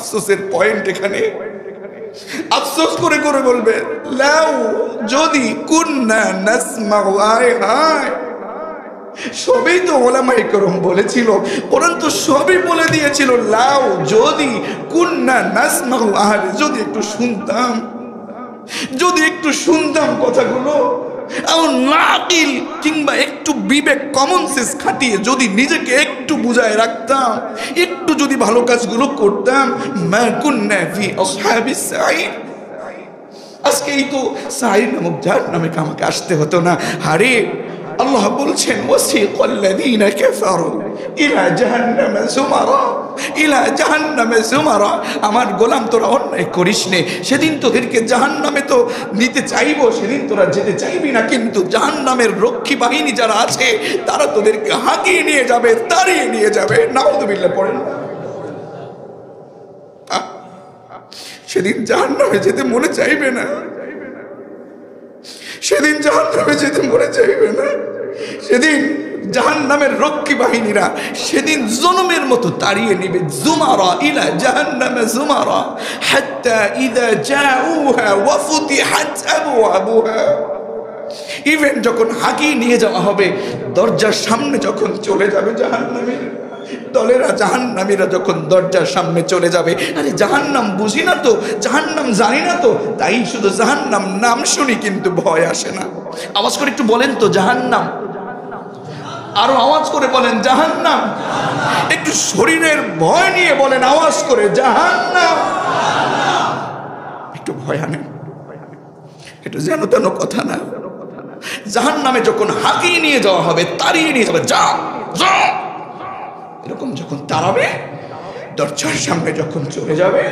আফসোসের পয়েন্ট এখানে, আফসোস করে করে বলবে লাউ যদি কুন্না নাসমাউ, আয় হায়, সবই তো ওলামায়ে কেরাম বলেছিল, কোরআন তো সবই বলে দিয়েছিল, লাউ যদি কুন্না নাসমাউ, আরে যদি একটু শুনতাম, যদি একটু শুনতাম কথাগুলো, নাকিল কিংবা একটু বিবেক কমন সেন্স খাটিয়ে যদি নিজেকে একটু বুঝায় রাখতাম, একটু যদি ভালো কাজগুলো করতাম, মা কুন্না ফি আসহাবিস সাঈর, আজকে এই তো সাঈর নামক জাহান্নামে আমাকে আসতে হতো না। আরে আল্লাহ বলছেন ওয়াসিকাল্লাযীনা কাফারু ইলা জাহান্নামা যুমারা, ইলা জাহান্নামা যুমারা, আমার গোলাম তোরা অন্যায় করিস নে, সেদিন তোদেরকে জাহান্নামে তো নিতে চাইবো, সেদিন তোরা যেতে চাইবি না, কিন্তু জাহান্নামের রক্ষী বাহিনী যারা আছে তারা তোদেরকে হাঁকিয়ে নিয়ে যাবে, তাড়িয়ে নিয়ে যাবে। নাউযুবিল্লাহ পড়েন। সেদিন জাহান্নামে যেতে মনে চাইবে না, সেদিন জাহান্নামে যেতে মনে চাইবে না, সেদিন জাহান্নামের রক্ষী বাহিনীরা সেদিন জনমের মতো তাড়িয়ে নেবে। যুমারা ইলা জাহান্নামে যুমারা হাত্তা ইযা জাউহা ওয়া ফুতিহাত আবওয়াবুহা, ইভেন যখন হাঁকিয়ে নিয়ে যাওয়া হবে, দরজার সামনে যখন চলে যাবে জাহান্নামের দলেরা, জাহান্নামীরা যখন দরজার সামনে চলে যাবে, আরে জাহান্নাম বুঝি না তো, জাহান্নাম জানি না তো, তাই শুধু জাহান্নাম নাম শুনি কিন্তু ভয় আসে না। আওয়াজ করে একটু বলেন তো জাহান্নাম, আরো আওয়াজ করে বলেন জাহান্নাম, একটু শরীরের ভয় নিয়ে বলেন আওয়াজ করে জাহান্নাম, একটু ভয় আনেন, একটু যেন তেন কথা না। জাহান্নামে যখন হাঁকিয়ে নিয়ে যাওয়া হবে, তাড়িয়ে নিয়ে যাবে, যা যা, এরকম যখন তাড়াবে, দরজার সামনে যখন চলে যাবে,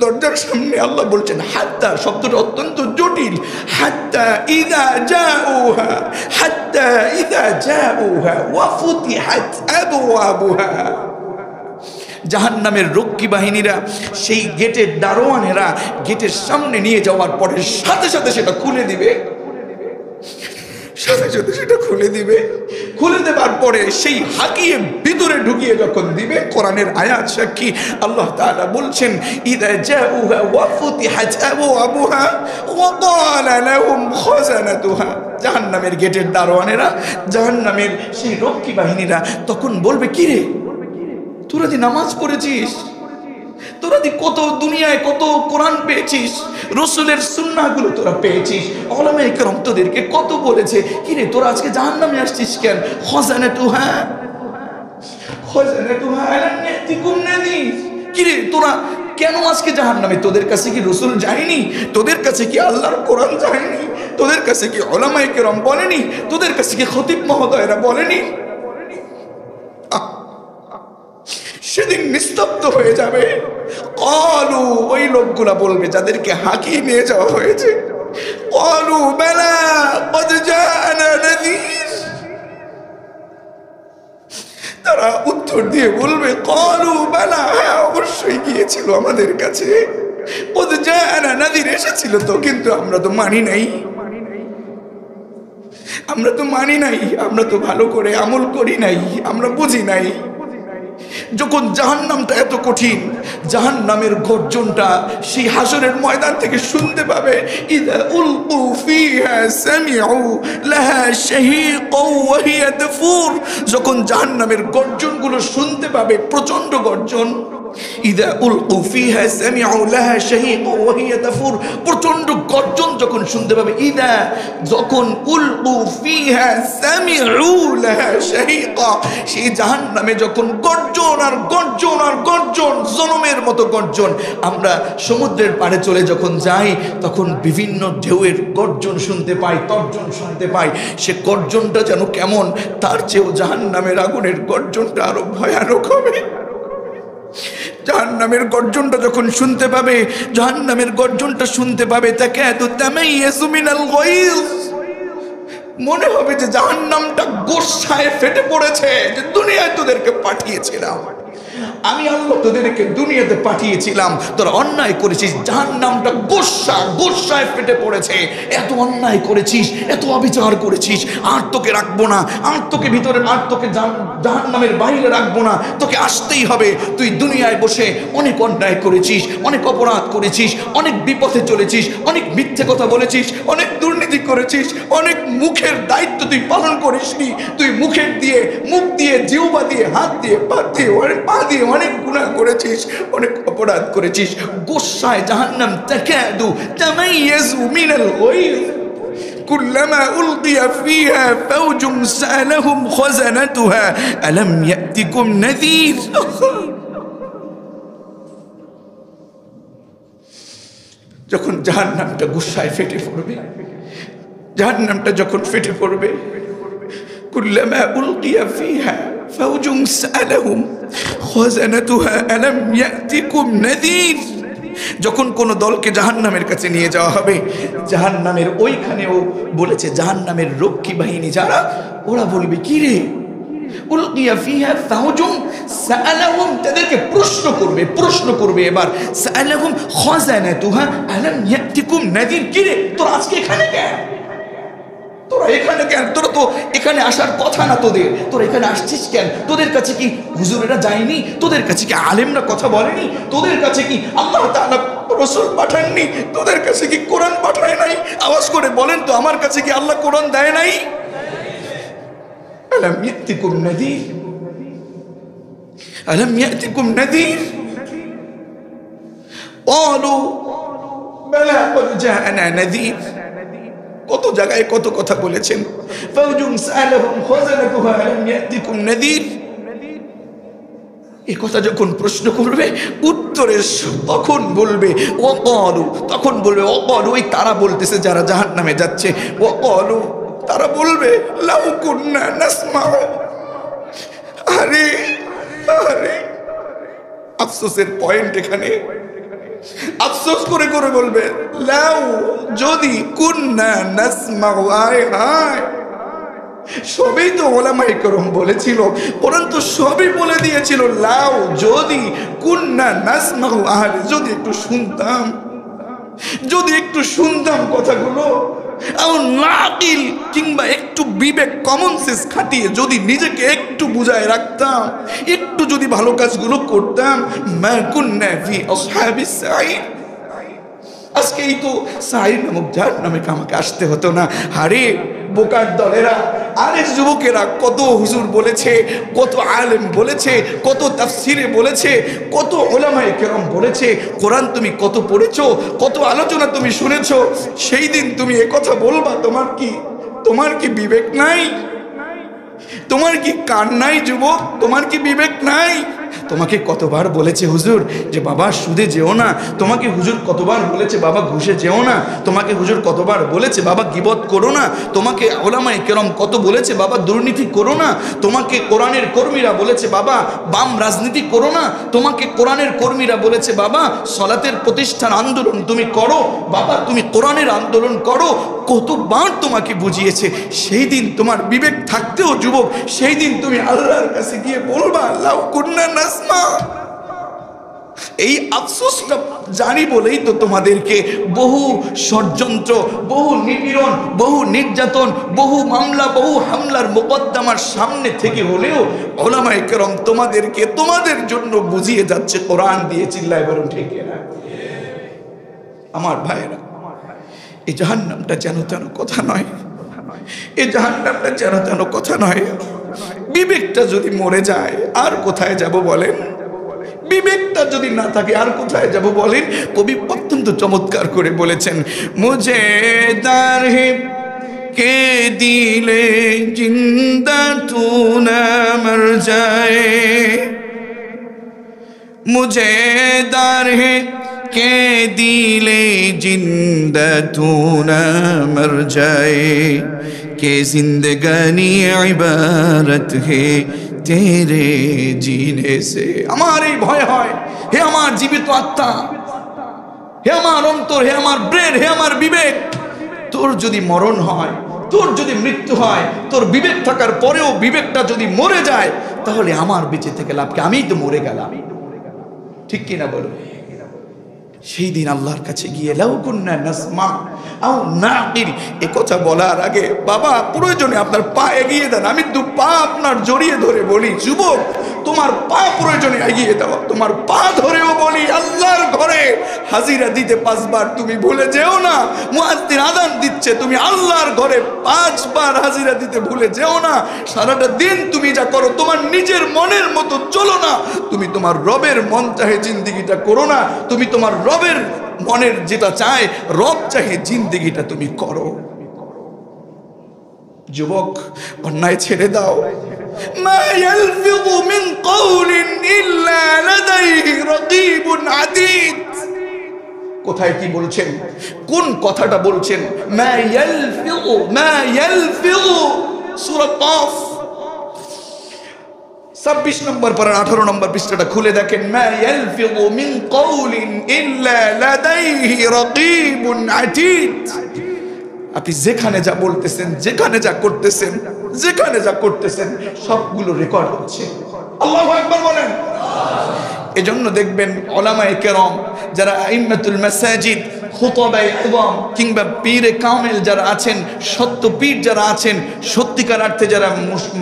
দরজার সামনে আল্লাহ বলছেন হাত্তা শব্দটা অত্যন্ত জটিল, হাত্তা ইযা জাউহা, হাত্তা ইযা জাউহা ওয়া ফুতিহাত আবওয়াবুহা, জাহান্নামের রক্ষী বাহিনীরা সেই গেটের দারোয়ানেরা গেটের সামনে নিয়ে যাওয়ার পরে সাথে সাথে সেটা খুলে দিবে, সাথে সাথে সেটা খুলে দিবে। খুলে দেবার পরে সেই হাকিয়ে ভিতরে ঢুকিয়ে যখন দিবে, কোরআনের আয়াত সাক্ষী, আল্লাহ তাআলা বলছেন ইযা জাউহা ওয়া ফুতিহাত আবওয়াবুহা ওয়া ক্বালা লাহুম খাযানাতুহা, জাহান্নামের গেটের দারোয়ানেরা, জাহান্নামের সেই রক্ষী বাহিনীরা তখন বলবে, কি রে তোরা দি নামাজ পড়েছিস, তোরা দি কত দুনিয়ায় কত কোরআন পেয়েছিস, রাসূলের সুন্নাহগুলো তোরা পেয়েছিস, উলামায়ে কেরাম তোদেরকে কত বলেছে, কি রে তোরা আজকে জাহান্নামে আসছিস কেন? খাযানাতুহা, খাযানাতুহা আলাম ইয়াতিকুম নাযীর, কি রে তোরা কেন আজকে জাহান্নামে? তোদের কাছে কি রাসূল যায়নি? তোদের কাছে কি আল্লাহর কোরআন যায়নি? তোদের কাছে কি উলামায়ে কেরাম বলেনি? তোদের কাছে কি খতিব মহোদয়রা বলেনি? সেদিন নিস্তব্ধ হয়ে যাবে। ক্বালু, ওই লোকগুলা বলবে যাদেরকে হাঁকিয়ে নিয়ে যাওয়া হয়েছে, ক্বালু বালা ক্বাদ জাআনা নাযীর, তারা উত্তর দিয়ে বলবে ক্বালু বালা, হ্যাঁ অবশ্যই গিয়েছিল আমাদের কাছে, ক্বাদ জাআনা নাযীর, এসেছিল তো, কিন্তু আমরা তো মানি নাই, আমরা তো মানি নাই, আমরা তো ভালো করে আমল করি নাই, আমরা বুঝি নাই। যখন জাহান্নামটা এত কঠিন, জাহান্নামের গর্জনটা সেই হাসরের ময়দান থেকে শুনতে পাবে, ইযা উলকু ফিহা সামিউ লাহা শাহীকাও ওয়া হিয়া তাফুর, যখন জাহান্নামের গর্জনগুলো শুনতে পাবে, প্রচন্ড গর্জন, ইযা উলকু ফিহা সামিউ লাহা শাহীকাও ওয়া হিয়া তাফুর, প্রচন্ড গর্জন যখন শুনতে পাবে, ইযা যখন উলকু ফিহা সামিউ লাহা শাহীকা, সেই জাহান্নামে যখন গর্জন আর গর্জন আর গর্জন, জনমের মতো গর্জন। আমরা সমুদ্রের পাড়ে চলে যখন যাই তখন বিভিন্ন ঢেউয়ের গর্জন শুনতে পাই, তর্জন শুনতে পাই, সে গর্জনটা যেন কেমন, তার চেয়েও জাহান্নামের আগুনের গর্জনটা আরো ভয়ানক হবে। জাহান্নামের গর্জনটা যখন শুনতে পাবে, জাহান্নামের গর্জনটা শুনতে পাবে, তাকাতু তামাইয়াজু মিনাল গায়জ, মনে হবে যে জাহান্নামটা গোসায় ফেটে পড়েছে, যে দুনিয়ায় তোদেরকে পাঠিয়েছিলাম, আমি আল্লাহ তোদেরকে দুনিয়াতে পাঠিয়েছিলাম, তোরা অন্যায় করেছিস, জাহান্নামটা গোসায় ফেটে পড়েছে। এত অন্যায় করেছিস, এত অবিচার করেছিস, আর তোকে রাখবো না, আর তোকে ভিতরে, আর তোকে জাহান্নামের বাইরে রাখবো না, তোকে আসতেই হবে। তুই দুনিয়ায় বসে অনেক অন্যায় করেছিস, অনেক অপরাধ করেছিস, অনেক বিপথে চলেছিস, অনেক মিথ্যে কথা বলেছিস, অনেক দুর্নীতি করেছিস, অনেক মুখের দায়িত্ব তুই পালন করিসনি। তুই মুখ দিয়ে, জিহ্বা দিয়ে, হাত দিয়ে, পা দিয়ে অনেক গুনাহ করেছিস, অনেক অপরাধ করেছিস। গোসায় জাহান্নাম তাকাদু তামাইয়াজু মিনাল গায়জ কুল্লামা উলকিয়া ফিহা ফাওজুন সাআলাহুম খাযানাতুহা আলাম ইয়াতিকুম নাযীর। যখন জাহান্নামটা গুসায় ফেটে পড়বে, জাহান্নামটা যখন ফেটে পড়বে, কুল্লামা উলকিয়া ফিহা ফাওজুন সাআলাহুম খাযানাতুহা আলাম ইয়াতিকুম নাযীর। যখন কোন দলকে জাহান্নামের কাছে নিয়ে যাওয়া হবে, জাহান্নামের ওইখানেও বলেছে জাহান্নামের রক্ষী বাহিনী যারা, ওরা বলবে কি রে, উলকিয়া ফিহা ফাওজুন সাআলাহুম, তাদেরকে প্রশ্ন করবে এবার, সাআলাহুম খাযানাতুহা আলাম ইয়াতিকুম নাযীর, কি রে তোরা আজকে এখানে কেন, তোরা এখানে কেন, তোরা তো এখানে আসার কথা না, তোরা এখানে আসছিস কেন? তোদের কাছে কি হুজুরেরা যায়নি? তোদের কাছে কি আলেমরা কথা বলেনি? তোদের কাছে কি আল্লাহ তাআলা রাসূল পাঠাননি? তোদের কাছে কি কোরআন পাঠায় নাই? আওয়াজ করে বলেন তো, আমার কাছে কি আল্লাহ কোরআন দেয় নাই? আলাম ইয়াতিকুম নাযীর, আলাম ইয়াতিকুম নাযীর। ক্বালু বালা ক্বাদ জাআনা নাযীর। কত জায়গায় কত কথা বলেছেন, ফাওজুন সাআলাহুম খাযানাতুহা আলাম ইয়াতিকুম নাযীর। এই কথা যখন প্রশ্ন করবে, উত্তরে তখন বলবে ওয়াকালু, তখন বলবে ওয়াকালু, ওই তারা বলতেছে যারা জাহান্নামে যাচ্ছে, ওয়াকালু তারা বলবে লাউ কুন্না নাসমাউ। আরে আফসোসের পয়েন্ট এখানে, আফসোস করে করে বলবে লাউ, যদি, কুন্না নাসমাউ, আয় হায়, সবই তো ওলামায়ে কেরাম বলেছিল, পরন্তু সবই বলে দিয়েছিল লাউ, যদি, কুন্না নাসমাউ, আরে যদি একটু শুনতাম কথাগুলো, নাকিল, কিংবা একটু বিবেক, কমন সেন্স খাটিয়ে যদি নিজেকে একটু বুঝায় রাখতাম, একটু যদি ভালো কাজগুলো করতাম, মা কুন্না ফি আসহাবিস সাঈর, আজকে এই তো সাঈর নামক জাহান্নামে আমাকে আসতে হতো না। আরে বোকার দলেরা, আরে যুবকেরা, কত হুজুর বলেছে, কত আলেম বলেছে, কত তাফসিরে বলেছে, কত উলামায়ে কেরাম বলেছে, কোরআন তুমি কত পড়েছো, কত আলোচনা তুমি শুনেছো, সেই দিন তুমি এ কথা বলবা? তোমার কি বিবেক নাই? তোমার কি কান নাই যুবক? তোমার কি বিবেক নাই? তোমাকে কতবার বলেছে হুজুর যে বাবা সুদে যেও না, তোমাকে হুজুর কতবার বলেছে বাবা ঘুষে যেও না, তোমাকে হুজুর কতবার বলেছে বাবা গীবত করো না, তোমাকে উলামায়ে কেরাম কত বলেছে বাবা দুর্নীতি করো না, তোমাকে কোরআনের কর্মীরা বলেছে বাবা বাম রাজনীতি করো না, তোমাকে কোরআনের কর্মীরা বলেছে বাবা সলাতের প্রতিষ্ঠান আন্দোলন তুমি করো, বাবা তুমি কোরআনের আন্দোলন করো, কতবার তোমাকে বুঝিয়েছে। সেই দিন তোমার বিবেক থাকতেও যুবক, সেই দিন তুমি আল্লাহর কাছে গিয়ে বলবা লাউ কুন্না নাসমা। এই আফসোসটা জানি বলেই তো তোমাদেরকে বহু ষড়যন্ত্র, বহু নিপীড়ন, বহু নির্যাতন, বহু মামলা, বহু হামলার মোকদ্দমার সামনে থেকে হলেও উলামায়ে কেরাম তোমাদেরকে তোমাদের জন্য বুঝিয়ে যাচ্ছে কোরআন দিয়ে। চিল্লায় বলুন ঠিক না? আমার ভাইয়েরা, এই জাহান্নামটা যেন তেন কথা নয়, এই জাহান্নামটা যেন তেন কথা নয়। বিবেকটা যদি মরে যায় আর কোথায় যাব বলেন? বিবেকটা যদি না থাকে আর কোথায় যাব বলেন? কবি অত্যন্ত চমৎকার করে বলেছেন, মুঝে দার হে কে দিলে জিন্দা তু না মর যায়, মুঝে দার হে के दिले जिंदा तू न मर जाए, के जिंदगानी इबारत है तेरे जीने से। আমার এই ভয় হয়, হে আমার জীবিত আত্মা, হে আমার অন্তর, হে আমার ব্রেন, হে আমার বিবেক, তোর যদি মরণ হয়, তোর যদি মৃত্যু হয়, তোর বিবেক থাকার পরেও বিবেকটা যদি মরে যায়, তাহলে আমার বেঁচে থেকে লাভ কি? আমিই তো মরে গেলাম। ঠিক কিনা বলো? সেই দিন আল্লাহর কাছে গিয়ে লাউ কুন্না নাসমা আও নাকিল, এ কথা বলার আগে বাবা প্রয়োজনে আপনার পা এগিয়ে দেন। আমি দু পা আপনার জড়িয়ে ধরে বলি, যুবক তোমার পা প্রয়োজনে এগিয়ে দাও। তোমার পা ধরেও বলি, আল্লাহর ঘরে হাজিরা দিতে 5 বার তুমি ভুলে যেও না। মুয়াজ্জিন আযান দিচ্ছে, তুমি আল্লাহর ঘরে 5 বার হাজিরা দিতে ভুলে যেও না। সারাটা দিন তুমি যা করো তোমার নিজের মনের মতো চলো না, তুমি তোমার রবের মন চাহে জিন্দেগিটা করো না। তুমি তোমার রবের মনের যেটা চায়, রব চাহে জিন্দেগিটা তুমি করো। যুবক অন্যায় ছেড়ে দাও। মা ইয়ালফিযু মিন কওলিন ইল্লা লাদাইহি রাকীবুন আতীদ। কোথায় কি বলছেন? কোন কথাটা বলছেন? মা ইয়ালফিযু সূরা কাফ 26 নম্বর পারা 18 নম্বর পৃষ্ঠাটা খুলে দেখেন। মা ইয়ালফিযু মিন কওলিন ইল্লা লাদাইহি রাকীবুন আতীদ। আপনি যেখানে যা বলতেছেন, যেখানে যা করতেছেন, যেখানে যা করতেছেন সবগুলো রেকর্ড হচ্ছে। আল্লাহু আকবার বলেন। এজন্য দেখবেন উলামায়ে কেরাম যারা আইম্মাতুল মাসাজিদ, খুতবায়ে ইযম কিংবা পীরে কামেল যারা আছেন, সত্য পীর যারা আছেন, সত্যিকার অর্থে যারা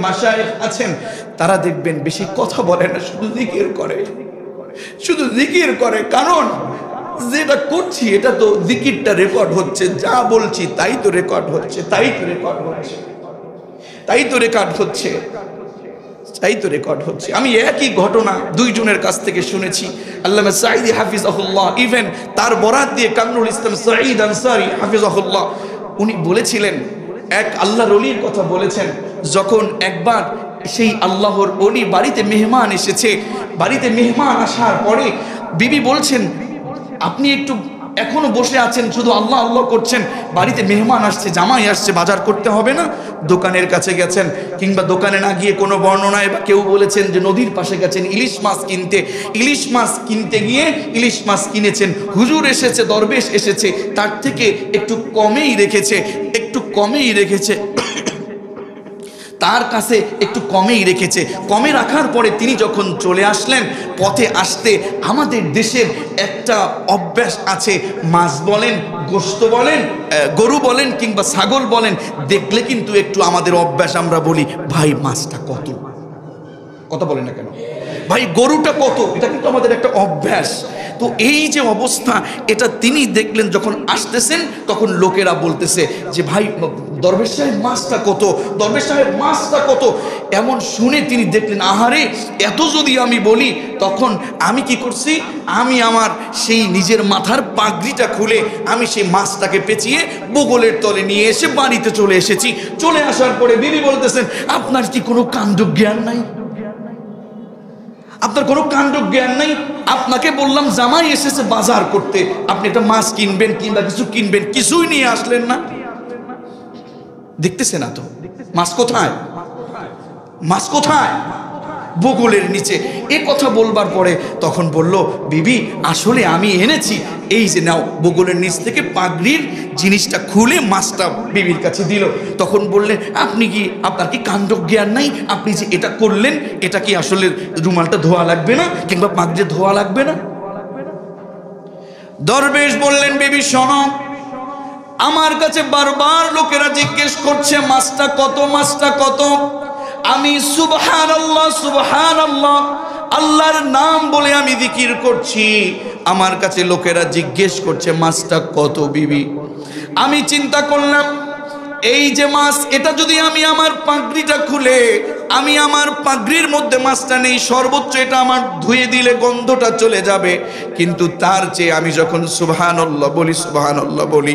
মাশায়েখ আছেন, তারা দেখবেন বেশি কথা বলে না, শুধু জিকির করে, শুধু জিকির করে। কারণ যেটা করছি এটা তো জিকিরটা রেকর্ড হচ্ছে, যা বলছি তাই তো রেকর্ড হচ্ছে, তাই তো রেকর্ড হচ্ছে, তাই তো রেকর্ড হচ্ছে, তাই তো রেকর্ড হচ্ছে। আমি একই ঘটনা 2 জনের কাছ থেকে শুনেছি। আল্লামা সাঈদী হাফিজাহুল্লাহ, ইভেন তার বরাত দিয়ে কামরুল ইসলাম সাঈদ আনসারী হাফিজাহুল্লাহ উনি বলেছিলেন, এক আল্লাহর ওলির কথা বলেছেন। যখন একবার সেই আল্লাহর ওলি বাড়িতে মেহমান এসেছে, বাড়িতে মেহমান আসার পরে বিবি বলছেন, আপনি একটু এখনো বসে আছেন, শুধু আল্লাহ আল্লাহ করছেন, বাড়িতে মেহমান আসছে, জামাই আসছে, বাজার করতে হবে না? দোকানের কাছে গেছেন, কিংবা দোকানে না গিয়ে কোনো বর্ণনায় বা কেউ বলেছেন যে নদীর পাশে গেছেন ইলিশ মাছ কিনতে, ইলিশ মাছ কিনতে গিয়ে ইলিশ মাছ কিনেছেন। হুজুর এসেছে, দরবেশ এসেছে, তার থেকে একটু কমেই রেখেছে, একটু কমেই রেখেছে, তার কাছে একটু কমেই রেখেছে। কমে রাখার পরে তিনি যখন চলে আসলেন, পথে আসতে আমাদের দেশের একটা অভ্যাস আছে, মাছ বলেন, গোশত বলেন, গরু বলেন কিংবা ছাগল বলেন, দেখলে কিন্তু একটু আমাদের অভ্যাস, আমরা বলি ভাই মাছটা কত, কথা বলেন না কেন, ভাই গরুটা কত, এটা কিন্তু আমাদের একটা অভ্যাস। তো এই যে অবস্থা, এটা তিনি দেখলেন যখন আসতেছেন, তখন লোকেরা বলতেছে যে ভাই দরবেশ সাহেব মাছটা কত, দরবেশ সাহেব মাছটা কত। এমন শুনে তিনি দেখলেন, আহারে এত যদি আমি বলি, তখন আমি কি করছি, আমি আমার সেই নিজের মাথার পাগড়িটা খুলে আমি সেই মাছটাকে পেঁচিয়ে বগলের তলে নিয়ে এসে বাড়িতে চলে এসেছি। চলে আসার পরে বিবি বলতেছেন, আপনার কি কোনো কাণ্ড জ্ঞান নাই? আপনার কোনো কাণ্ড জ্ঞান নাই? আপনাকে বললাম জামাই এসেছে বাজার করতে, আপনি একটা মাছ কিনবেন কিংবা কিছু কিনবেন, কিছুই নিয়ে আসলেন না। দেখতেছে না তো মাছ কোথায়, মাছ কোথায়? বগলের নিচে। এ কথা বলবার পরে তখন বলল, বিবি আসলে আমি এনেছি, এই যে নাও। বগলের নিচ থেকে পাগড়ির জিনিসটা খুলে মাছটা বিবির কাছে দিল। তখন বললেন, আপনি কি, আপনার কি কাণ্ড জ্ঞান নাই? আপনি যে এটা করলেন, এটা কি আসলে রুমালটা ধোয়া লাগবে না কিংবা পাগড়ি ধোয়া লাগবে না? দরবেশ বললেন, বিবি শোনো, আমার কাছে বারবার লোকেরা জিজ্ঞেস করছে মাছটা কত, মাছটা কত। আমি সুবহানাল্লাহ সুবহানাল্লাহ আল্লাহর নাম বলে আমি জিকির করছি, আমার কাছে লোকেরা জিজ্ঞেস করছে মাছটা কত বিবি। আমি চিন্তা করলাম, এই যে মাছ, এটা যদি আমি আমার পাগড়িটা খুলে, আমি আমার পাগড়ির মধ্যে মাছটা নেই, সর্বোচ্চ এটা আমার ধুয়ে দিলে গন্ধটা চলে যাবে। কিন্তু তার চেয়ে আমি যখন সুবহানাল্লাহ বলি, সুবহানাল্লাহ বলি,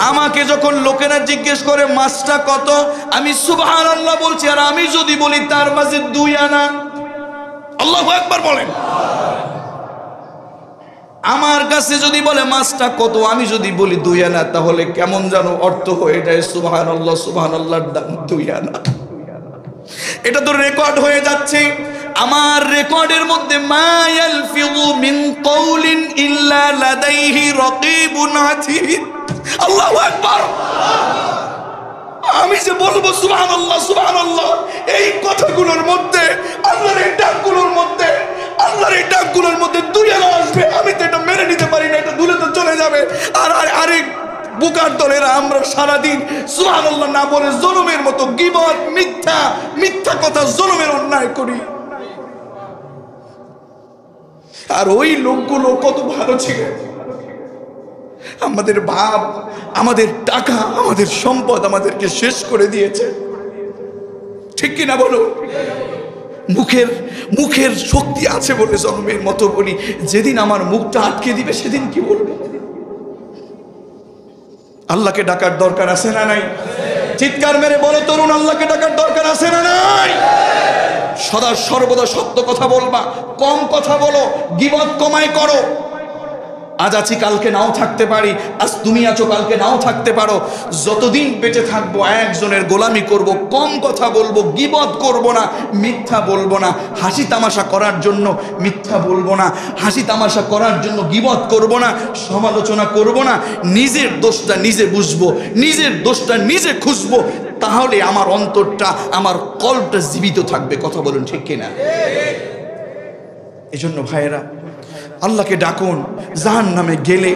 আমাকে যখন লোকেরা জিজ্ঞেস করে মাছটা কত, আমি সুবহানাল্লাহ বলছি, আর আমি যদি বলি তার মাঝে 2 আনা, আল্লাহু আকবার বলেন। আমার কাছে যদি বলে মাছটা কত, আমি যদি বলি 2 আনা, তাহলে কেমন যেন অর্থ হয়ে যায় সুবহানাল্লাহ, সুবহানাল্লাহর দাম 2 আনা। এটা তো রেকর্ড হয়ে যাচ্ছে। আমার রেকর্ডের মধ্যে মা ইয়ালফিযু মিন কওলিন ইল্লা লাদাইহি রাকীবুন আতীদ। আল্লাহু আকবার, আমি যে বলবো সুবহানাল্লাহ সুবহানাল্লাহ, এই কথাগুলোর মধ্যে, আল্লাহর এই ডাকগুলোর মধ্যে, আল্লাহর এই ডাকগুলোর মধ্যে দুনিয়া আসবে, আমি তো এটা মেনে নিতে পারি না, এটা দূরে তো চলে যাবে। আর আরেক বুকার দলেরা আমরা সারাদিন সুবহানাল্লাহ না বলে জুলুমের মতো গীবত, মিথ্যা মিথ্যা কথা, জুলুমের অন্যায় করি। আর ওই লোকগুলো কত ভালো ছিল, আমাদের বাপ, আমাদের টাকা, আমাদের সম্পদ আমাদেরকে শেষ করে দিয়েছে, ঠিক কিনা বলো? মুখের শক্তি আছে বলে জন্মের মতো বলি, যেদিন আমার মুখটা আটকে দিবে সেদিন কি বলবো? আল্লাহকে ডাকার দরকার আছে না নাই? চিৎকার মেরে বলো তরুণ, আল্লাহকে ডাকার দরকার আছে না নাই? সদা সর্বদা সত্য কথা বলবা, কম কথা বলো, গীবত কমায় করো। আজ আছি কালকে নাও থাকতে পারি, আজ তুমি আছো কালকে নাও থাকতে পারো। যতদিন বেঁচে থাকবো একজনের গোলামি করব, কম কথা বলবো, গীবত করব না, মিথ্যা বলবো না, হাসি তামাশা করার জন্য মিথ্যা বলবো না, হাসি তামাশা করার জন্য গীবত করব না, সমালোচনা করব না। নিজের দোষটা নিজে বুঝবো, নিজের দোষটা নিজে খুঁজবো, তাহলে আমার অন্তরটা, আমার কল্পটা জীবিত থাকবে। কথা বলুন ঠিক কিনা? এজন্য ভাইয়েরা, আল্লাহকে ডাকুন। জাহান্নামে গেলে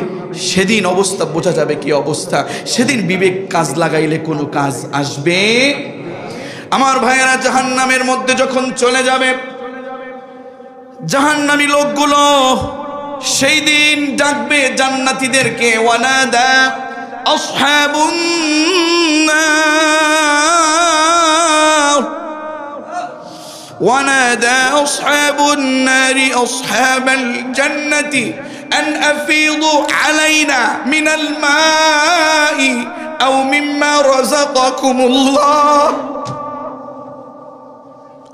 সেদিন অবস্থা বোঝা যাবে কি অবস্থা। সেদিন বিবেক কাজ লাগাইলে কোনো কাজ আসবে। আমার ভাইয়েরা, জাহান্নামের মধ্যে যখন চলে যাবে, জাহান্নামী লোকগুলো সেই দিন ডাকবে জান্নাতীদেরকে, ওয়ানাদা আসহাবুন নার, ونادى أصحاب النار أصحاب الجنة أن أفيضوا علينا من الماء أو مما رزقكم الله.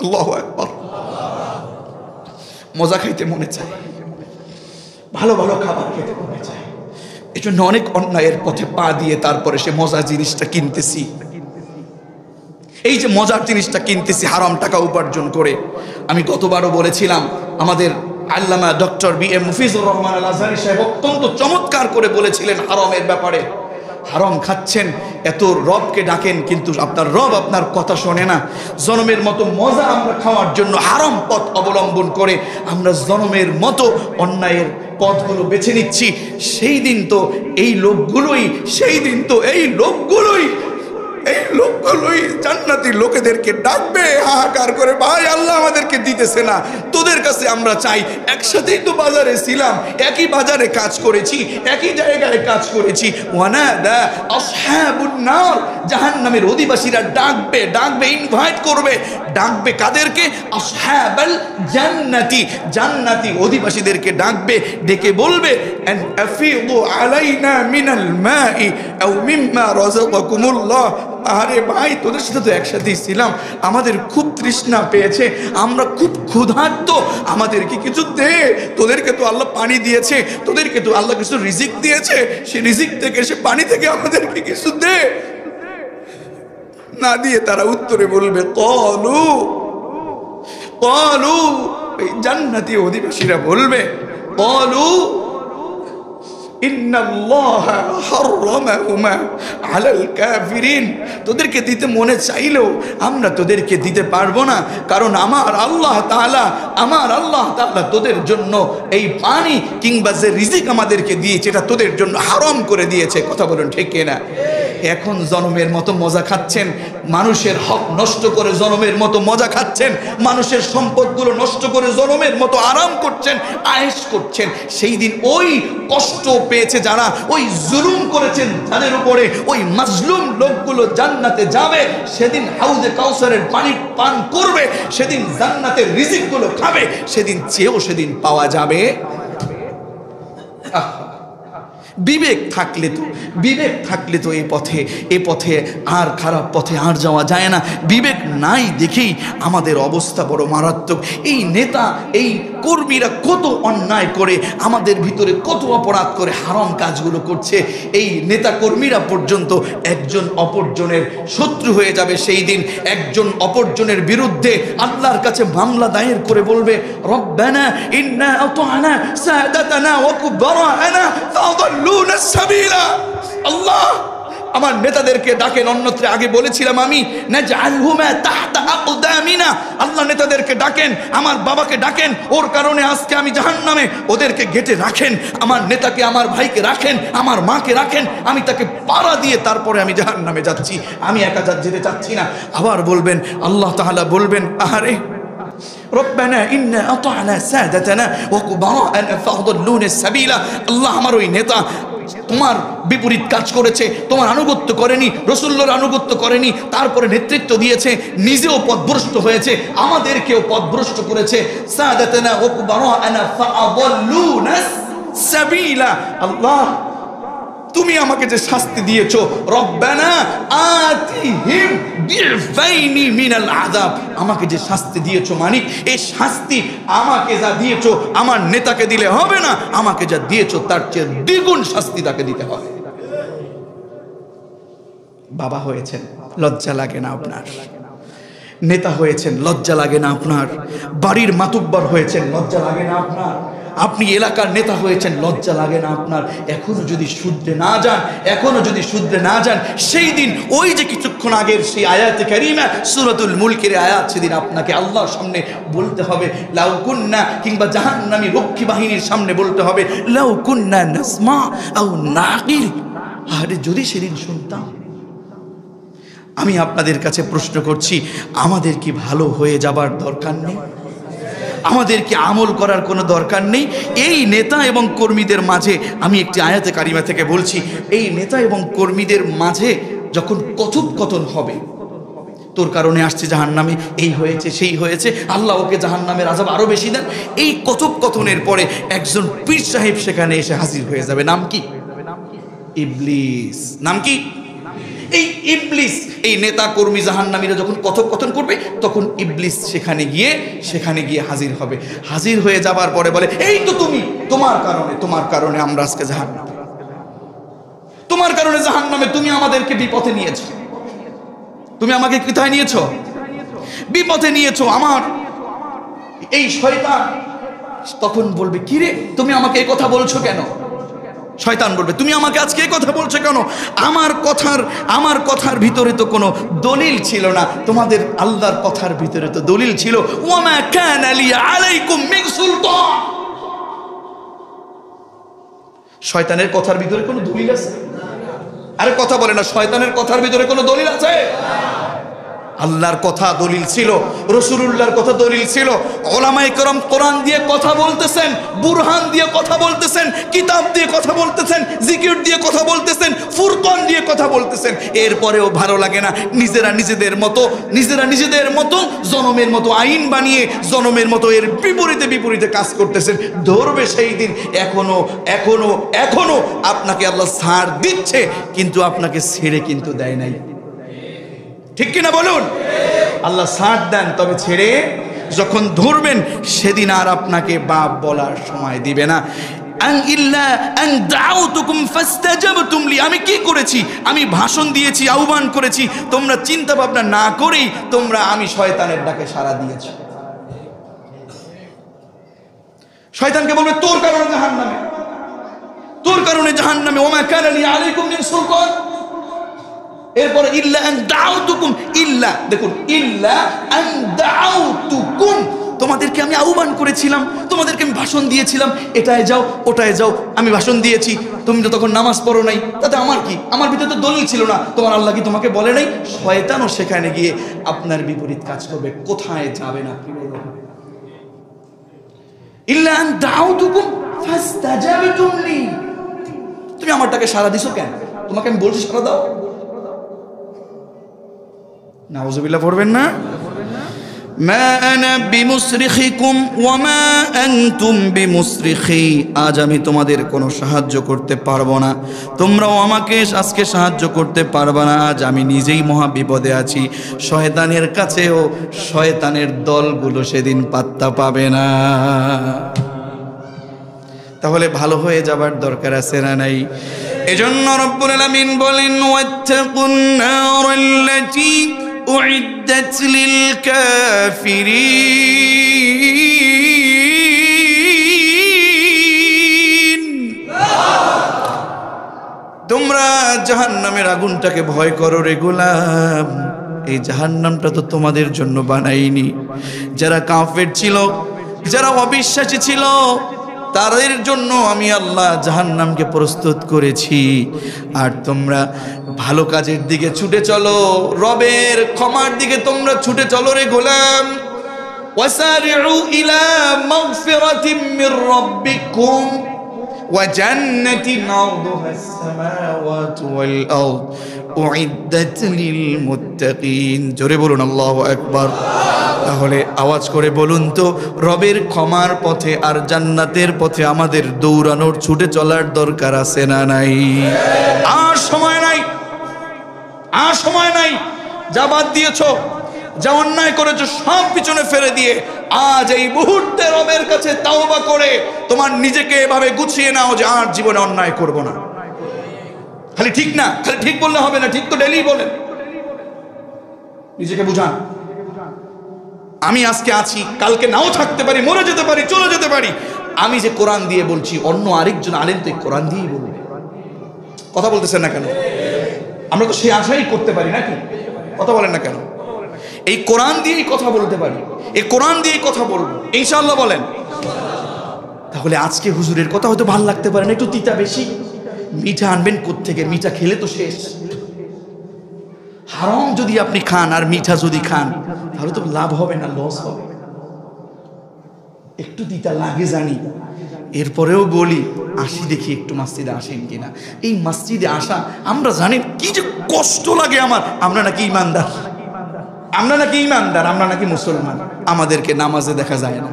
الله أكبر. মজা খাইতে মনে চায়, ভালো ভালো খাবার খেতে মনে চায়, এজন্য অনেক অন্যায়ের পথে পা দিয়ে তারপরে সে মজা জিনিসটা কিনতেছি। এই যে মজার জিনিসটা কিনতেছি হারাম টাকা উপার্জন করে। আমি গতবারও বলেছিলাম, আমাদের আল্লামা ডক্টর বি.এম. মুফিজুর রহমান আল আজহারী সাহেব অত্যন্ত চমৎকার করে বলেছিলেন হারামের ব্যাপারে। হারাম খাচ্ছেন, এত রবকে ডাকেন, কিন্তু আপনার রব আপনার কথা শোনে না। জনমের মতো মজা আমরা খাওয়ার জন্য হারাম পথ অবলম্বন করে আমরা জনমের মতো অন্যায়ের পথগুলো বেছে নিচ্ছি। সেই দিন তো এই লোকগুলোই জান্নাতি লোকেদেরকে ডাকবে, হাহাকার করে, ভাই আল্লাহ আমাদেরকে দিতেছে না, তোদের কাছে আমরা চাই। একসাথেই তো বাজারে ছিলাম, একই বাজারে কাজ করেছি, একই জায়গায় কাজ করেছি। ওয়ানাদা আসহাবুন নার, জাহান্নামের অধিবাসীরা ডাকবে, ইনভাইট করবে, ডাকবে কাদেরকে? আসহাবাল জান্নাতি, জান্নাতি অধিবাসীদেরকে ডাকবে, ডেকে বলবে আন আফিদু আলাইনা মিনাল মাই আও মিম্মা রাযাকাকুমুল্লাহ। আরে ভাই, তোদের সাথে তো একসাথেই ছিলাম, আমাদের খুব তৃষ্ণা পেয়েছে, আমরা খুব ক্ষুধার্ত, আমাদেরকে কিছু দে। তোদেরকে তো আল্লাহ পানি দিয়েছে, তোদেরকে তো আল্লাহ কিছু রিজিক দিয়েছে, সে রিজিক থেকে, সে পানি থেকে আমাদেরকে কিছু দে। না দিয়ে তারা উত্তরে বলবে ক্বালু, এই জান্নাতি অধিবাসীরা বলবে ক্বালু ইন্নাল্লাহা হাররামাহুমা আলাল কাফিরিন। তোদেরকে দিতে মনে চাইলেও আমরা তোদেরকে দিতে পারবো না, কারণ আমার আল্লাহ তাআলা তোদের জন্য এই পানি কিংবা যে রিজিক আমাদেরকে দিয়েছে এটা তোদের জন্য হারাম করে দিয়েছে। কথা বলুন ঠিক কিনা? এখন জনমের মতো মজা খাচ্ছেন, মানুষের হক নষ্ট করে জনমের মতো মজা খাচ্ছেন, মানুষের সম্পদগুলো নষ্ট করে জনমের মতো আরাম করছেন, আয়েশ করছেন। সেই দিন ওই কষ্ট পেয়েছে যারা, ওই জুলুম করেছেন তাদের উপরে, ওই মাজলুম লোকগুলো জান্নাতে যাবে, সেদিন হাউজে কাউসারের পানি পান করবে, সেদিন জান্নাতের রিজিকগুলো খাবে, সেদিন চেয়েও সেদিন পাওয়া যাবে। বিবেক থাকলে তো এ পথে আর খারাপ পথে আর যাওয়া যায় না। বিবেক নাই দেখেই আমাদের অবস্থা বড় মারাত্মক। এই নেতা, এই কর্মীরা কত অন্যায় করে, আমাদের ভিতরে কত অপরাধ করে হারাম কাজগুলো করছে। এই নেতা কর্মীরা পর্যন্ত একজন অপরজনের শত্রু হয়ে যাবে। সেই দিন একজন অপরজনের বিরুদ্ধে আল্লাহর কাছে মামলা দায়ের করে বলবে, রব্বানা ইন্না আতানা সাদাতানা ওয়া কুবরানা ফাদাল্লুনা সাবিলা। আল্লাহ, আমার নেতাদেরকে ডাকেন। অন্যত্রে আগে বলেছিলাম আমি, নাজআলহুমা তাহতা আকদামিনা, আল্লাহ নেতাদেরকে ডাকেন, আমার বাবাকে ডাকেন, ওর কারণে আজকে আমি জাহান্নামে, ওদেরকে গেটে রাখেন, আমার নেতাকে, আমার ভাইকে রাখেন, আমার মাকে রাখেন, আমি তাকে পাড়া দিয়ে তারপরে আমি জাহান্নামে যাচ্ছি, আমি একা যেতে চাচ্ছি না। আবার বলবেন, আল্লাহ তাআলা বলবেন, আরে রব্বানা ইন্না আতা'না সাদাতানা ওয়া কুবারা'না ফাদল্লুনা সাবিলা, আল্লাহ আমার ওই নেতা তোমার বিপরীত কাজ করেছে, তোমার আনুগত্য করেনি, রাসূলুল্লাহর আনুগত্য করেনি, তারপরে নেতৃত্ব দিয়েছে, নিজেও পথভ্রষ্ট হয়েছে, আমাদেরকেও পথভ্রষ্ট করেছে। সাদাতানা ওয়া কুবারা'না ফাদল্লুনা সাবিলা, আল্লাহ তুমি আমাকে যে শাস্তি দিয়েছো, রব্বানা আতিহিম বিফাইনি মিনাল আযাব, আমাকে যে শাস্তি দিয়েছো মানিক, এই শাস্তি আমাকে যা দিয়েছো আমার নেতাকে দিলে হবে না, আমাকে যা দিয়েছো তার চেয়ে দ্বিগুণ শাস্তি তাকে দিতে হবে। বাবা হয়েছেন, লজ্জা লাগে না আপনার? নেতা হয়েছেন, লজ্জা লাগে না আপনার? বাড়ির মাতুব্বর হয়েছেন, লজ্জা লাগে না আপনার? আপনি এলাকার নেতা হয়েছেন, লজ্জা লাগে না আপনার? এখনো যদি শুধরে না যান, এখনো যদি শুধরে না যান, সেই দিন ওই যে কিছুক্ষণ আগের সেই আয়াতে কারিমা সূরাতুল মুলকের আয়াত, সেদিন আপনাকে আল্লাহর সামনে বলতে হবে লাউ কুন্না, কিংবা জাহান্নামী রক্ষী বাহিনীর সামনে বলতে হবে লাউ কুন্না নাসমা আও নাকিল, আরে যদি সেদিন শুনতাম। আমি আপনাদের কাছে প্রশ্ন করছি, আমাদের কি ভালো হয়ে যাবার দরকার নেই? আমাদের কি আমল করার কোনো দরকার নেই? এই নেতা এবং কর্মীদের মাঝে আমি একটি আয়াতে কারিমা থেকে বলছি, এই নেতা এবং কর্মীদের মাঝে যখন কথোপকথন হবে, তোর কারণে আসছে জাহান্নামে, এই হয়েছে সেই হয়েছে, আল্লাহ ওকে জাহান্নামের আযাব আরো বেশি দেন, এই কথোপকথনের পরে একজন পীর সাহেব সেখানে এসে হাজির হয়ে যাবে। নাম কি? ইবলিস। নাম কি? এই ইবলিস। এই নেতা কর্মী জাহান্নামীরা যখন কথোপকথন করবে, তখন ইবলিস সেখানে গিয়ে হাজির হবে। হাজির হয়ে যাবার পরে বলে, এই তো তুমি, তোমার কারণে আমরা আজকে জাহান্নামে, তোমার কারণে জাহান্নামে, তুমি আমাদেরকে বিপথে নিয়েছো, তুমি আমাকে কোথায় নিয়েছো? বিপথে নিয়েছো। আমার এই শয়তান তখন বলবে, কি রে তুমি আমাকে এই কথা বলছো কেন? শয়তান বলবে, তুমি আমাকে আজকে এই কথা বলছো কেন? আমার কথার ভিতরে তো কোনো দলিল ছিল না, তোমাদের আল্লাহর কথার ভিতরে তো দলিল ছিল। ওয়ামা কানা লি আলাইকুম মিন সুলতান, শয়তানের কথার ভিতরে কোনো দলিল আছে? আরে কথা বলে না, শয়তানের কথার ভিতরে কোনো দলিল আছে? আল্লাহর কথা দলিল ছিল, রাসূলুল্লাহর কথা দলিল ছিল, উলামায়ে কেরাম কোরআন দিয়ে কথা বলতেছেন, বুরহান দিয়ে কথা বলতেছেন, কিতাব দিয়ে কথা বলতেছেন, জিকির দিয়ে কথা বলতেছেন, ফুরকান দিয়ে কথা বলতেছেন। এরপরেও ভালো লাগে না, নিজেরা নিজেদের মতো জনমের মতো আইন বানিয়ে জনমের মতো এর বিপরীতে কাজ করতেছেন। ধরবে সেই দিন। এখনো আপনাকে আল্লাহ ছাড় দিচ্ছে, কিন্তু আপনাকে ছেড়ে কিন্তু দেয় নাই। ঠিক কিনা বলুন? আল্লাহ ছাড় দেন, তবে ছেড়ে যখন ধরবেন সেদিন আর আপনাকে বাপ বলার সময় দিবে না। আমি কি করেছি? আমি ভাষণ দিয়েছি, আহ্বান করেছি, তোমরা চিন্তা ভাবনা না করেই আমি শয়তানের ডাকে সাড়া দিয়েছি। শয়তানকে বলবে, তোর কারণে জাহান্নামে, ওমা কানা লি আলাইকুম মিন সুলতান। এরপরে ইল্লা আন দাউতুকুম, তোমাদেরকে আমি আহ্বান করেছিলাম, তোমাদেরকে আমি ভাষণ দিয়েছিলাম, এটায় যাও ওটায় যাও, আমি ভাষণ দিয়েছি, তুমি তো তখন নামাজ পড়ো নাই, তাতে আমার কি? আমার ভিতরে তো দলিল ছিল না, তোমার আল্লাহ কি তোমাকে বলে নাই? শয়তানও সেখানে গিয়ে আপনার বিপরীত কাজ করবে। কোথায় যাবেন আপনি? ইল্লা আন দাউতুকুম ফাস্তাজাবতুম লি, তুমি আমার ডাকে সাড়া দিছো কেন? তোমাকে আমি বলছি সাড়া দাও। নাউযুবিল্লাহ পড়বেন না? মা আনা বিমুসরিখিকুম ওয়া মা আনতুম বিমুসরিখি, আজ আমি তোমাদের কোনো সাহায্য করতে পারবো না, তোমরাও আমাকে আজকে সাহায্য করতে পারবে না। আজ আমি নিজেই মহা বিপদে আছি। শয়তানের কাছেও শয়তানের দলগুলো সেদিন পাত্তা পাবে না। তাহলে ভালো হয়ে যাবার দরকার আছে না নাই? এজন্য রব্বুল আলামিন বলেন, ওয়াত্তাকুন নারাল্লাতী উইদ্দাত লিল কাফিরিন, তোমরা জাহান্নামের আগুনটাকে ভয় করো রে গোলাম, এই জাহান্নামটা তো তোমাদের জন্য বানাইনি। যারা কাফের ছিল, যারা অবিশ্বাসী ছিল, তাদের জন্য আমি আল্লাহ জাহান্নামকে প্রস্তুত করেছি। আর তোমরা ভালো কাজের দিকে ছুটে চলো, রবের ক্ষমার দিকে তোমরা ছুটে চলো রে গোলাম। ওয়াসারিউ ইলা মাগফিরাতিম মির রাব্বিকুম ওয়া জান্নাতিন আরদুহাস সামাওয়াতু ওয়াল আরদ উইদ্দাত লিল মুত্তাকিন। জোরে বলুন আল্লাহু আকবার। তাহলে আওয়াজ করে বলুন তো, রবের ক্ষমার পথে আর জান্নাতের পথে আমাদের দৌড়ানোর, ছুটে চলার দরকার আছে না নাই? আর সময় নাই, আর সময় নাই। যা বাদ দিয়েছো, যা অন্যায় করেছো, সব পিছনে ফেলে দিয়ে আজ এই মুহূর্তে রবের কাছে তাওবা করে তোমার নিজেকে এভাবে গুছিয়ে নাও যে আর জীবনে অন্যায় করব না। খালি ঠিক না, খালি ঠিক বললে হবে না, ঠিক তো ডেলি বলেন। নিজেকে বুঝান, আমি আজকে আছি, কালকে নাও থাকতে পারি, মরে যেতে পারি, চলে যেতে পারি। আমি যে কোরআন দিয়ে বলছি, অন্য আরেকজন আলেম তো কোরআন দিয়েই বলবে। কথা বলতেছেন না কেন? আমরা তো সেই আশাই করতে পারি নাকি? কথা বলেন না কেন? এই কোরআন দিয়েই কথা বলতে পারি, এই কোরআন দিয়েই কথা বলবো ইনশাআল্লাহ, বলেন। তাহলে আজকে হুজুরের কথা হয়তো ভালো লাগতে পারে না, একটু তিতা বেশি। মিঠা আনবেন কোত্থেকে? মিঠা খেলে তো শেষ। হারাম যদি আপনি খান আর মিঠা যদি খান, তাহলে তো লাভ হবে না, লস হবে। একটু তিতা লাগে জানি, এরপরেও বলি আসি, দেখি একটু মসজিদে আসেন কিনা। এই মসজিদে আসা আমরা জানি কি যে কষ্ট লাগে আমার। আমরা নাকি ইমানদার, আমরা নাকি ইমানদার, আমরা নাকি মুসলমান, আমাদেরকে নামাজে দেখা যায় না।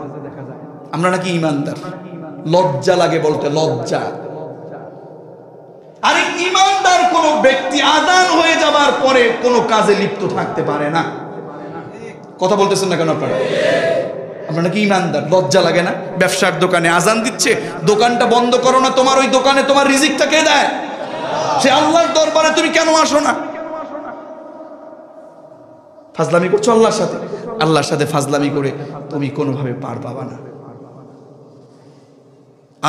আমরা নাকি ইমানদার, লজ্জা লাগে বলতে, লজ্জা। আরে ইমানদার কোন ব্যক্তি আযান হয়ে যাবার পরে কোনো কাজে লিপ্ত থাকতে পারে না। কথা বলতেছেন না কেন আপনারা? আমরা নাকি ইমানদার, লজ্জা লাগে না? ব্যবসার দোকানে আযান দিচ্ছে, দোকানটা বন্ধ করো না, তোমার ওই দোকানে তোমার রিজিকটা কে দেয়? সে আল্লাহর দরবারে তুমি কেন আসো না? ফাজলামি করছো আল্লাহর সাথে, আল্লাহর সাথে ফাজলামি করে তুমি কোনোভাবে পার পাবা না।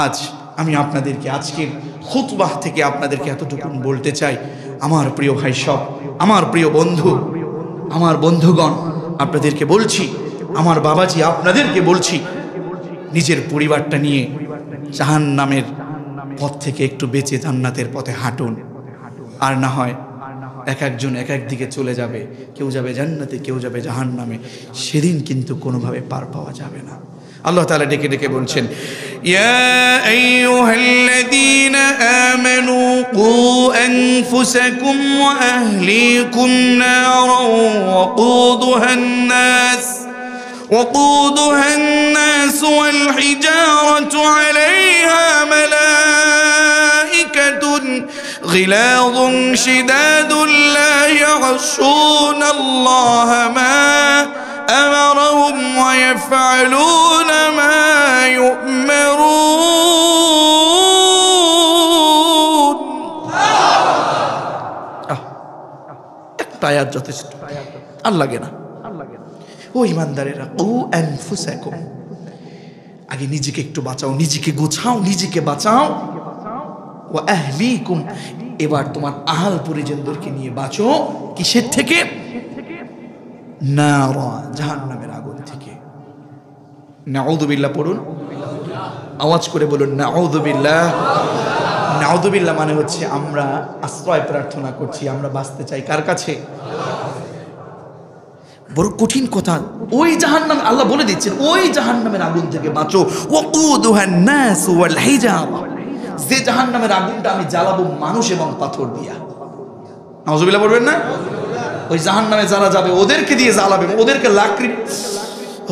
আজ আমি আপনাদেরকে আজকের খুতবাহ থেকে আপনাদেরকে এতটুকু বলতে চাই, আমার প্রিয় ভাই সব, আমার প্রিয় বন্ধু, আমার বন্ধুগণ, আপনাদেরকে বলছি, আমার বাবাজি আপনাদেরকে বলছি, নিজের পরিবারটা নিয়ে জাহান্নামের পথ থেকে একটু বেঁচে জান্নাতের পথে হাঁটুন। আর না হয় এক একজন এক এক দিকে চলে যাবে, কেউ যাবে জান্নাতে, কেউ যাবে জাহান্নামে। সেদিন কিন্তু কোনোভাবে পার পাওয়া যাবে না। আল্লাহ তাআলা ডেকে ডেকে বলছেন, ইয়া আইয়ুহাল্লাযীনা আমানু কু আনফুসাকুম ওয়া আহলিকুম নারান وقودها الناس والحجارة عليها ملائكة غلاظ شداد لا يعصون الله ما أمرهم ويفعلون ما يؤمرون। একটা আয়াত যথেষ্ট, আর লাগে না। ও ইমানদারেরা, ও আনফুসাকুম, আগে নিজেকে একটু বাঁচাও, নিজেকে গোছাও, নিজেকে বাঁচাও। ওয়া আহলিকুম, এবার তোমার আহাল পরিজনদেরকে নিয়ে বাঁচো। কিসের থেকে? নারা, জাহান্নামের আগুন থেকে। নাউযুবিল্লাহ পড়ুন, আওয়াজ করে বলুন নাউযুবিল্লাহ। নাউযুবিল্লাহ মানে হচ্ছে আমরা আশ্রয় প্রার্থনা করছি, আমরা বাঁচতে চাই কার কাছে? বড় কঠিন কথা। ওই জাহান্নাম, আল্লাহ বলে দিচ্ছেন ওই জাহান্নামের আগুন থেকে বাঁচো। ওয়াকুদুহান নাস ওয়াল হিজারা, যে জাহান্নামের আগুনটা আমি জ্বালাবো মানুষ এবং পাথর দিয়া। নাউযুবিল্লাহ বলবেন না? ওই জাহান্নামে যারা যাবে ওদেরকে দিয়ে জ্বালাবে, ওদেরকে লাকড়ি।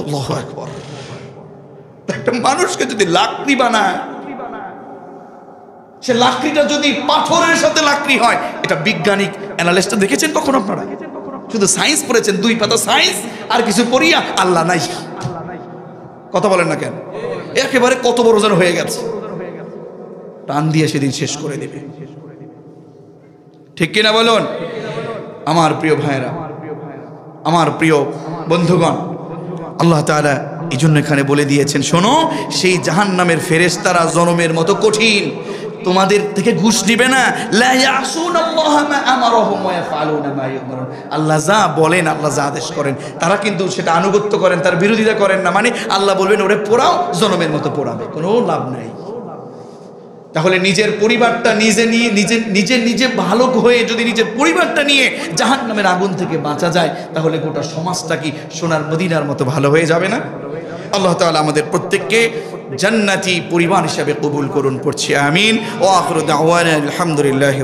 আল্লাহু আকবার। একটা মানুষকে যদি লাকড়ি বানায়, সে লাকড়িটা যদি পাথরের সাথে লাকড়ি হয়, এটা বিজ্ঞানিক অ্যানালিস্টটা দেখেছেন কখন আপনারা? শুধু সায়েন্স পড়েছেন, 2 পাতা সায়েন্স, আর কিছু পড়িয়া আল্লাহ নাই। কথা বলেন না কেন? একেবারে কত বড় যেন হয়ে গেছে, টান দিয়ে সেদিন শেষ করে দেবে। ঠিক কিনা বলুন? আমার প্রিয় ভাইরা, আমার প্রিয় বন্ধুগণ, আল্লাহ তাআলা এই জন্য এখানে বলে দিয়েছেন, শোনো, সেই জাহান্নামের ফেরেশতারা জনমের মতো কঠিন, তোমাদের থেকে ঘুষ নিবে না। লা ইয়াসুনাল্লাহা মা আমারহুম ওয়া ইয়াফআলুনা মা ইউমারুন। আল্লাহ যা বলেন, আল্লাহ যা আদেশ করেন, তারা কিন্তু সেটা আনুগত্য করেন, তার বিরোধিতা করেন না। মানে আল্লাহ বলবেন ওরে পোড়াও, জনমের মতো পোড়াবে, কোনো লাভ নাই। তাহলে নিজের পরিবারটা নিজে ভালো হয়ে যদি নিজের পরিবারটা নিয়ে জাহান্নামের আগুন থেকে বাঁচা যায়, তাহলে গোটা সমাজটা কি সোনার মদিনার মতো ভালো হয়ে যাবে না? আল্লাহ তাআলা আমাদের প্রত্যেককে জান্নাতি পরিবার হিসাবে কবুল করুন, পড়ছি আমিন। ওয়া আখিরু দাওয়ানা আলহামদুলিল্লাহি।